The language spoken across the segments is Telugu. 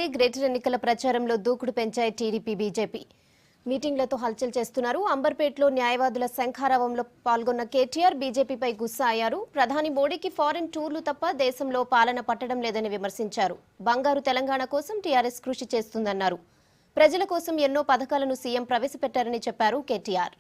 నమస్తే. గ్రేటర్ ఎన్నికల ప్రచారంలో దూకుడు పెంచాయి టీడీపీ బీజేపీ. మీటింగ్లతో హల్చల్ చేస్తున్నారు. అంబర్పేటలో న్యాయవాదుల శంఖారావంలో పాల్గొన్న కేటీఆర్ బీజేపీపై గుస్సా అయ్యారు. ప్రధాని మోడీకి ఫారెన్ టూర్లు తప్ప దేశంలో పాలన పట్టడం లేదని విమర్శించారు. బంగారు తెలంగాణ కోసం టీఆర్ఎస్ కృషి చేస్తుందన్నారు. ప్రజల కోసం ఎన్నో పథకాలను సీఎం ప్రవేశపెట్టారని చెప్పారు కేటీఆర్.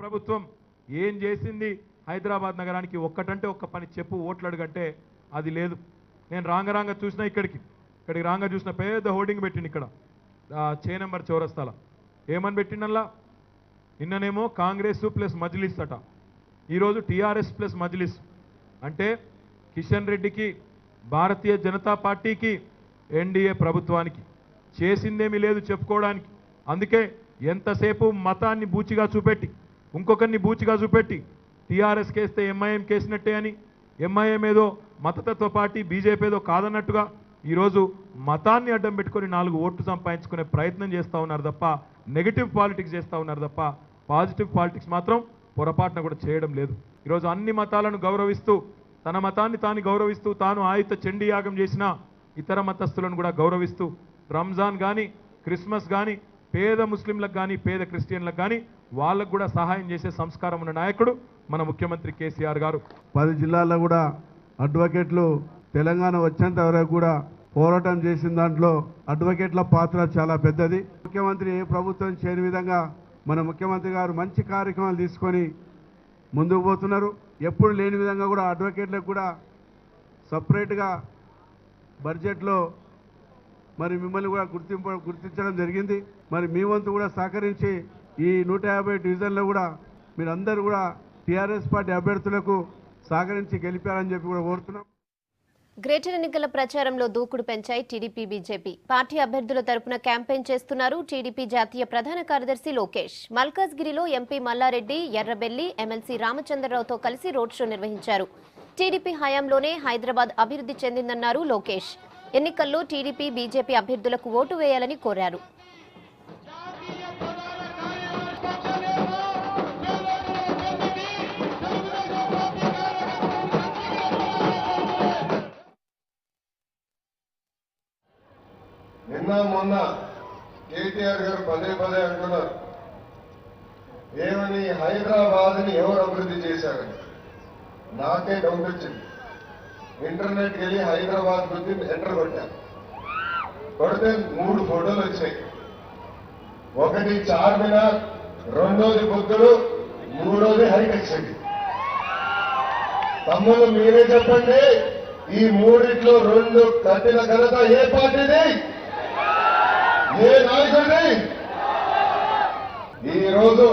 ప్రభుత్వం ఏం చేసింది హైదరాబాద్ నగరానికి? ఒక్కటంటే ఒక్క పని చెప్పు, ఓట్లు అడుగంటే అది లేదు. నేను రాంగ చూసినా ఇక్కడికి రాంగ చూసిన పెద్ద హోర్డింగ్ పెట్టింది ఇక్కడ చే నెంబర్ చౌరస్తాల. ఏమని పెట్టిండల్లా? నిన్ననేమో కాంగ్రెస్ ప్లస్ మజ్లిస్ అట, ఈరోజు టీఆర్ఎస్ ప్లస్ మజ్లిస్. అంటే కిషన్ రెడ్డికి, భారతీయ జనతా పార్టీకి, ఎన్డీఏ ప్రభుత్వానికి చేసిందేమీ లేదు చెప్పుకోవడానికి. అందుకే ఎంతసేపు మతాన్ని బూచిగా చూపెట్టి, ఇంకొకరిని బూచిగా చూపెట్టి టీఆర్ఎస్ కేస్తే ఎంఐఎం కేసినట్టే అని, ఎంఐఎం ఏదో మతతత్వ పార్టీ, బీజేపీ ఏదో కాదన్నట్టుగా ఈరోజు మతాన్ని అడ్డం పెట్టుకొని 4 ఓట్లు సంపాదించుకునే ప్రయత్నం చేస్తూ ఉన్నారు తప్ప, నెగిటివ్ పాలిటిక్స్ చేస్తూ ఉన్నారు తప్ప పాజిటివ్ పాలిటిక్స్ మాత్రం పొరపాటున కూడా చేయడం లేదు. ఈరోజు అన్ని మతాలను గౌరవిస్తూ, తన మతాన్ని తాను గౌరవిస్తూ, తాను ఆయుత చండీ యాగం చేసిన ఇతర మతస్థులను కూడా గౌరవిస్తూ, రంజాన్ కానీ, క్రిస్మస్ కానీ, పేద ముస్లింలకు కానీ, పేద క్రిస్టియన్లకు కానీ వాళ్ళకు కూడా సహాయం చేసే సంస్కారం ఉన్న నాయకుడు మన ముఖ్యమంత్రి కేసీఆర్ గారు. 10 జిల్లాల్లో కూడా అడ్వకేట్లు తెలంగాణ వచ్చేంత వరకు కూడా పోరాటం చేసిన దాంట్లో అడ్వకేట్ల పాత్ర చాలా పెద్దది. ముఖ్యమంత్రి ఏ ప్రభుత్వం చేయని విధంగా మన ముఖ్యమంత్రి గారు మంచి కార్యక్రమాలు తీసుకొని ముందుకు పోతున్నారు. ఎప్పుడు లేని విధంగా కూడా అడ్వకేట్లకు కూడా సపరేట్గా బడ్జెట్లో మరి మిమ్మల్ని కూడా గుర్తించడం జరిగింది. మరి మీ వంతు కూడా సహకరించి ఈ 150 డివిజన్లో కూడా మీరందరూ కూడా టీఆర్ఎస్ పార్టీ అభ్యర్థులకు సహకరించి గెలిపారని చెప్పి కూడా కోరుతున్నాం. గ్రేటర్ ఎన్నికల ప్రచారంలో దూకుడు పెంచాయి టీడీపీ బీజేపీ. పార్టీ అభ్యర్థుల తరపున క్యాంపెయిన్ చేస్తున్నారు టీడీపీ జాతీయ ప్రధాన కార్యదర్శి లోకేష్. మల్కాజ్గిరిలో ఎంపీ మల్లారెడ్డి, ఎర్రబెల్లి, ఎమ్మెల్సీ రామచంద్రరావుతో కలిసి రోడ్ షో నిర్వహించారు. టీడీపీ హయాంలోనే హైదరాబాద్ అభివృద్ధి చెందిందన్నారు లోకేష్. ఎన్నికల్లో టీడీపీ బీజేపీ అభ్యర్థులకు ఓటు వేయాలని కోరారు. నిన్న మొన్న కేటీఆర్ గారు పదే అంటున్నారు, ఏమని హైదరాబాద్ని ఎవరు అభివృద్ధి చేశారని. నాకే డౌట్ వచ్చింది. ఇంటర్నెట్కి వెళ్ళి హైదరాబాద్ గురించి ఎంటర్ కొడితే 3 ఫోటోలు వచ్చాయి. ఒకటి చార్మినార్, రెండోది బుద్ధుడు, మూడోది హైటెక్ సిటీ. తమ్ముళ్ళు మీరే చెప్పండి, ఈ 3 2 కట్టిన ఘనత ఏ పార్టీది, ఏ నాయకుడిది? ఈరోజు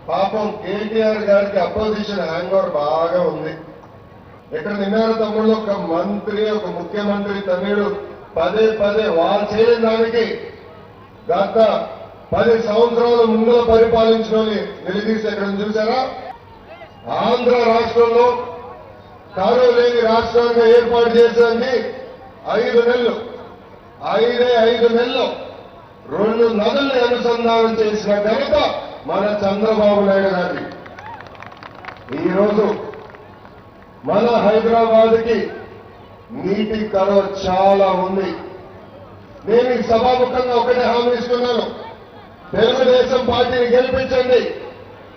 పాపం కేటీఆర్ గారికి అపోజిషన్ హ్యాంగ్ ఓవర్ బాగా ఉంది. ఇక్కడ నిన్నారు తమ్ముళ్ళు, ఒక మంత్రి, ఒక ముఖ్యమంత్రి తనయుడు పదే వాళ్ళు చేయని దానికి గత 10 సంవత్సరాల ముందులో పరిపాలించిన నిలదీసి ఎక్కడ చూసారా? ఆంధ్ర రాష్ట్రంలో కరువు లేని రాష్ట్రాన్ని ఏర్పాటు చేసేది 5 నెలలు. 5 నెలల్లో 2 నదుల్ని అనుసంధానం చేసిన ఘనత మన చంద్రబాబు నాయుడు గారి. ఈరోజు మన హైదరాబాద్కి నీటి కరువు చాలా ఉంది. నేను ఈ సభాముఖంగా ఒకటే హామీ ఇస్తున్నాను, తెలుగుదేశం పార్టీని గెలిపించండి.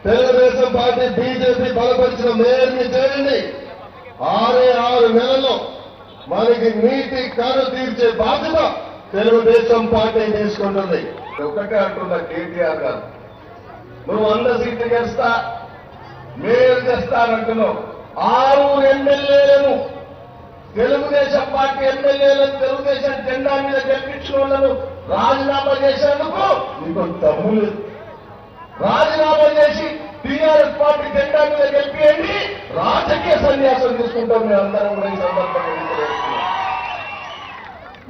తెలుగుదేశం పార్టీ బీజేపీ బలపరిచిన మేయర్ని చేయండి. 6 నెలల్లో మనకి నీటి కరువు తీర్చే బాధ్యత తెలుగుదేశం పార్టీ తీసుకుంటుంది. ఒకటే అంటున్నా కేటీఆర్ గారు, నువ్వు 100 సీట్లు గెలుస్తా, మేయర్ చేస్తానంటున్నావు. 6 ఎమ్మెల్యేలను తెలుగుదేశం పార్టీ ఎమ్మెల్యేలను తెలుగుదేశం జెండా మీద గెలిపించుకోవాలను రాజీనామా చేసేందుకు నీకు తమ్ములు రాజీనామా చేసి టీఆర్ఎస్ పార్టీ జెండా మీద గెలిపియండి, రాజకీయ సన్యాసం తీసుకుంటాం మేము అందరం కూడా ఈ సందర్భంగా తెలియజేస్తున్నాం.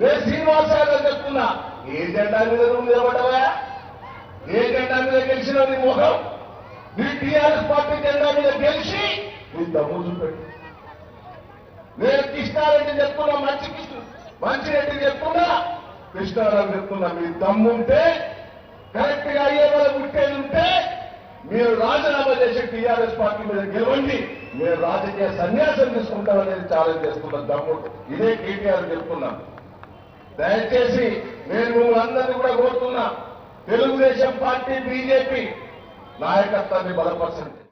నేను శ్రీనివాస గారు చెప్తున్నా, ఏ జెండా మీద నువ్వు నిలబడవా? ఏ జెండా మీద గెలిచినా నీ ముఖం? నీ టీఆర్ఎస్ పార్టీ జెండా మీద గెలిచి నీ దమ్ము చూపెట్టు. నేను కృష్ణారెడ్డి చెప్తున్నా, మంచిరెడ్డి చెప్తున్నా, కృష్ణారావు చెప్తున్నా, మీ దమ్ముంటే కరెక్ట్ గా అయ్యే వాళ్ళకు ఉట్టేది ఉంటే మీరు రాజీనామా చేసి టీఆర్ఎస్ పార్టీ మీద గెలవండి, మీరు రాజకీయ సన్యాసం తీసుకుంటామనేది ఛాలెంజ్ చేస్తున్న దమ్ము. ఇదే కేటీఆర్ చెప్తున్నా. దయచేసి నేను మిమ్మల్ని అందరినీ కూడా కోరుతున్నా, తెలుగుదేశం పార్టీ బీజేపీ నాయకత్వాన్ని బలపరచండి.